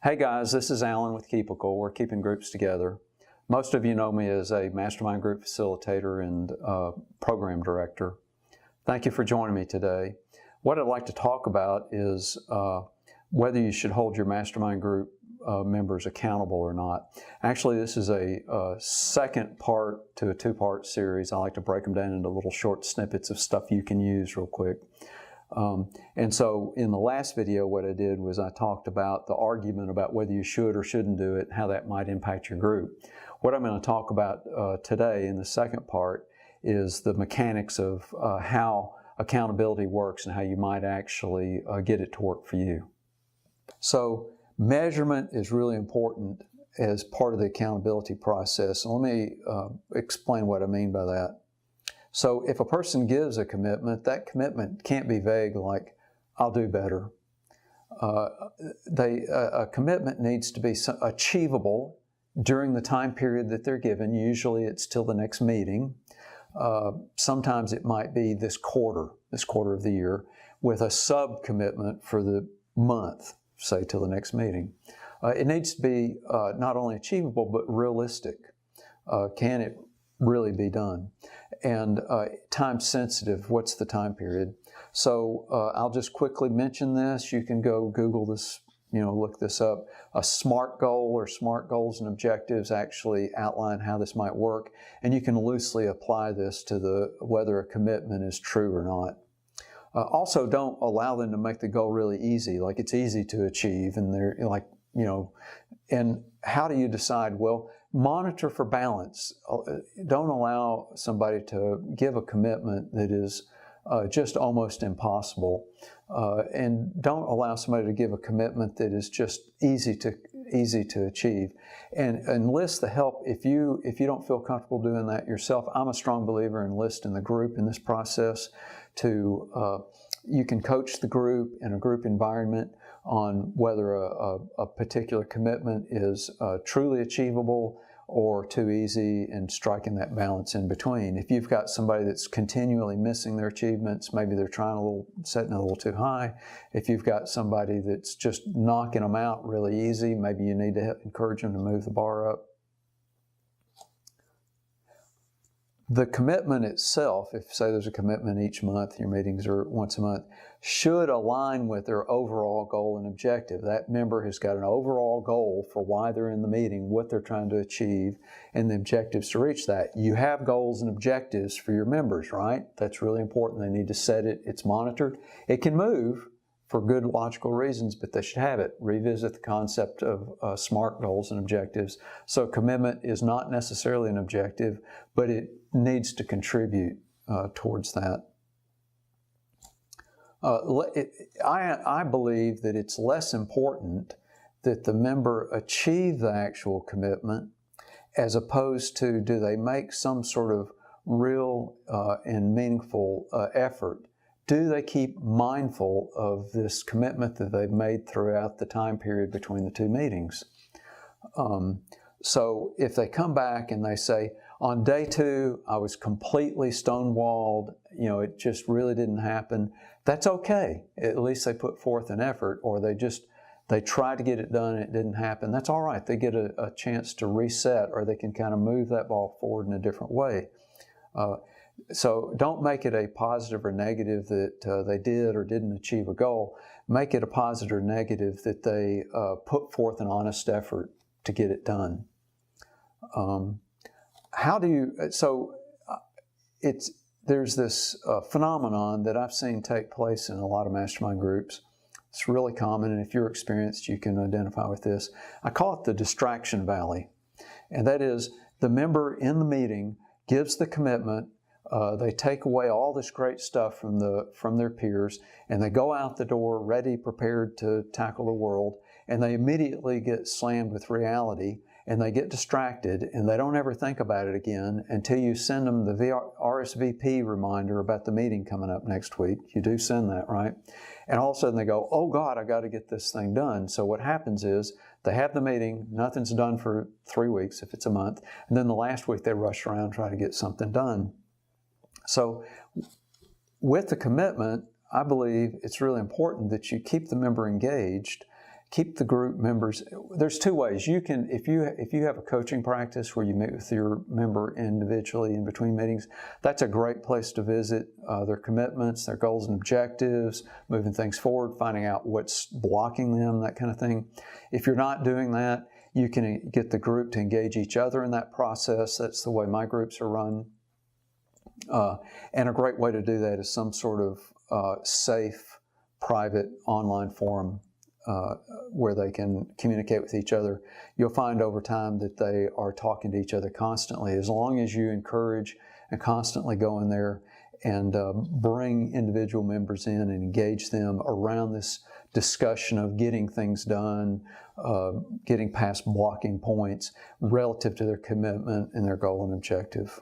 Hey guys, this is Alan with Keepical. We're keeping groups together. Most of you know me as a Mastermind group facilitator and program director. Thank you for joining me today. What I'd like to talk about is whether you should hold your Mastermind group members accountable or not. Actually, this is a second part to a two-part series. I like to break them down into little short snippets of stuff you can use real quick. And so in the last video, what I did was I talked about the argument about whether you should or shouldn't do it and how that might impact your group. What I'm going to talk about today in the second part is the mechanics of how accountability works and how you might actually get it to work for you. So measurement is really important as part of the accountability process. Let me explain what I mean by that. So if a person gives a commitment, that commitment can't be vague like, I'll do better. A commitment needs to be achievable during the time period that they're given. Usually it's till the next meeting. Sometimes it might be this quarter of the year, with a sub-commitment for the month, say till the next meeting. It needs to be not only achievable, but realistic. Can it really be done? And time sensitive, what's the time period? So I'll just quickly mention this. You can go Google this, look this up. A SMART goal or SMART goals and objectives actually outline how this might work. And you can loosely apply this to whether a commitment is true or not. Also, don't allow them to make the goal really easy, like it's easy to achieve, and they're like, and how do you decide? Well, monitor for balance. Don't allow somebody to give a commitment that is just almost impossible, and don't allow somebody to give a commitment that is just easy to achieve. And enlist the help if you don't feel comfortable doing that yourself. I'm a strong believer in enlisting the group in this process. You can coach the group in a group environment on whether a particular commitment is truly achievable or too easy, and striking that balance in between. If you've got somebody that's continually missing their achievements, maybe they're setting it a little too high. If you've got somebody that's just knocking them out really easy, maybe you need to encourage them to move the bar up. The commitment itself, if say there's a commitment each month, your meetings are once a month, should align with their overall goal and objective. That member has got an overall goal for why they're in the meeting, what they're trying to achieve, and the objectives to reach that. You have goals and objectives for your members, right? That's really important. They need to set it. It's monitored. It can move for good logical reasons, but they should have it. Revisit the concept of SMART goals and objectives. So commitment is not necessarily an objective, but it needs to contribute towards that. I believe that it's less important that the member achieve the actual commitment as opposed to do they make some sort of real and meaningful effort. Do they keep mindful of this commitment that they've made throughout the time period between the two meetings? So if they come back and they say, on day 2, I was completely stonewalled, it just really didn't happen, that's okay. At least they put forth an effort, or they tried to get it done and it didn't happen. That's all right. They get a chance to reset, or they can kind of move that ball forward in a different way. So don't make it a positive or negative that they did or didn't achieve a goal. Make it a positive or negative that they put forth an honest effort to get it done. There's this phenomenon that I've seen take place in a lot of mastermind groups. It's really common, and if you're experienced, you can identify with this. I call it the distraction valley. And that is, the member in the meeting gives the commitment. They take away all this great stuff from their peers, and they go out the door ready, prepared to tackle the world, and they immediately get slammed with reality, and they get distracted, and they don't ever think about it again until you send them the RSVP reminder about the meeting coming up next week. You do send that, right? And all of a sudden they go, oh God, I got to get this thing done. So what happens is they have the meeting, nothing's done for 3 weeks if it's a month, and then the last week they rush around trying to get something done. So with the commitment, I believe it's really important that you keep the member engaged keep the group members. There's two ways. You can, if you have a coaching practice where you meet with your member individually in between meetings, that's a great place to visit their commitments, their goals and objectives, moving things forward, finding out what's blocking them, that kind of thing. If you're not doing that, you can get the group to engage each other in that process. That's the way my groups are run. And a great way to do that is some sort of safe, private online forum where they can communicate with each other. You'll find over time that they are talking to each other constantly. As long as you encourage and constantly go in there and bring individual members in and engage them around this discussion of getting things done, getting past blocking points relative to their commitment and their goal and objective.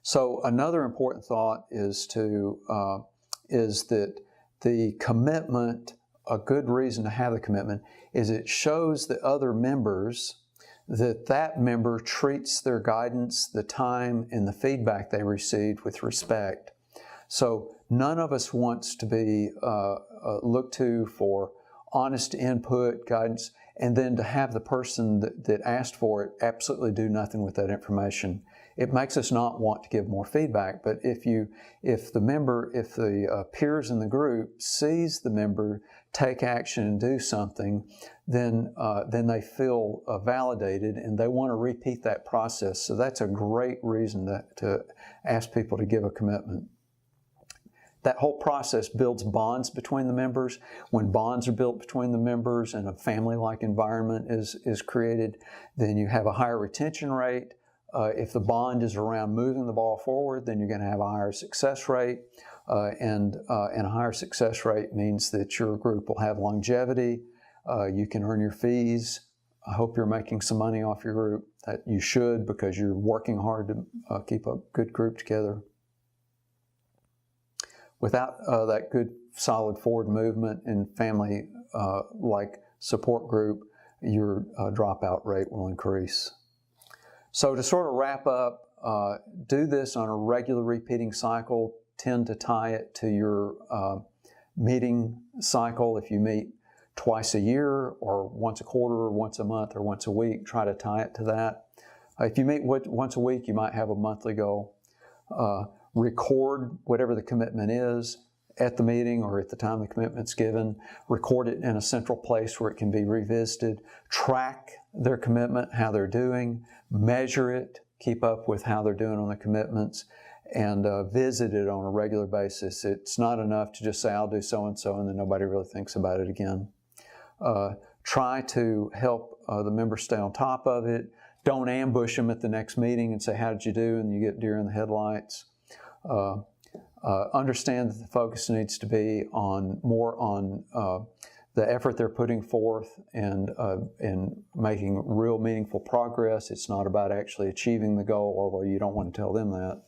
So another important thought is that the commitment, a good reason to have the commitment, is it shows the other members that that member treats their guidance, the time, and the feedback they received with respect. So none of us wants to be looked to for honest input, guidance, and then to have the person that asked for it absolutely do nothing with that information. It makes us not want to give more feedback. But if the peers in the group sees the member take action and do something, then they feel validated and they want to repeat that process. So that's a great reason to ask people to give a commitment. That whole process builds bonds between the members. When bonds are built between the members and a family-like environment is created, then you have a higher retention rate. If the bond is around moving the ball forward, then you're going to have a higher success rate. And a higher success rate means that your group will have longevity. You can earn your fees. I hope you're making some money off your group. That you should, because you're working hard to keep a good group together. Without that good, solid forward movement and family-like support group, your dropout rate will increase. So to sort of wrap up, do this on a regular repeating cycle. Tend to tie it to your meeting cycle. If you meet twice a year or once a quarter or once a month or once a week, try to tie it to that. If you meet once a week, you might have a monthly goal. Record whatever the commitment is at the meeting or at the time the commitment's given. Record it in a central place where it can be revisited. Track their commitment, how they're doing. Measure it. Keep up with how they're doing on the commitments. And visit it on a regular basis. It's not enough to just say, I'll do so-and-so, and then nobody really thinks about it again. Try to help the members stay on top of it. Don't ambush them at the next meeting and say, how did you do? And you get deer in the headlights. Understand that the focus needs to be more on the effort they're putting forth and making real meaningful progress. It's not about actually achieving the goal, although you don't want to tell them that.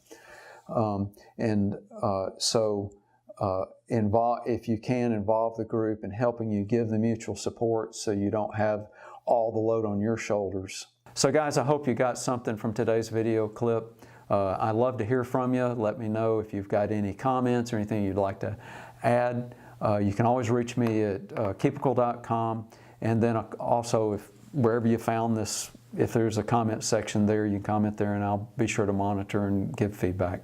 If you can, involve the group in helping you, give the mutual support so you don't have all the load on your shoulders. So guys, I hope you got something from today's video clip. I'd love to hear from you. Let me know if you've got any comments or anything you'd like to add. You can always reach me at keepical.com, and then also wherever you found this, if there's a comment section there, you can comment there and I'll be sure to monitor and give feedback.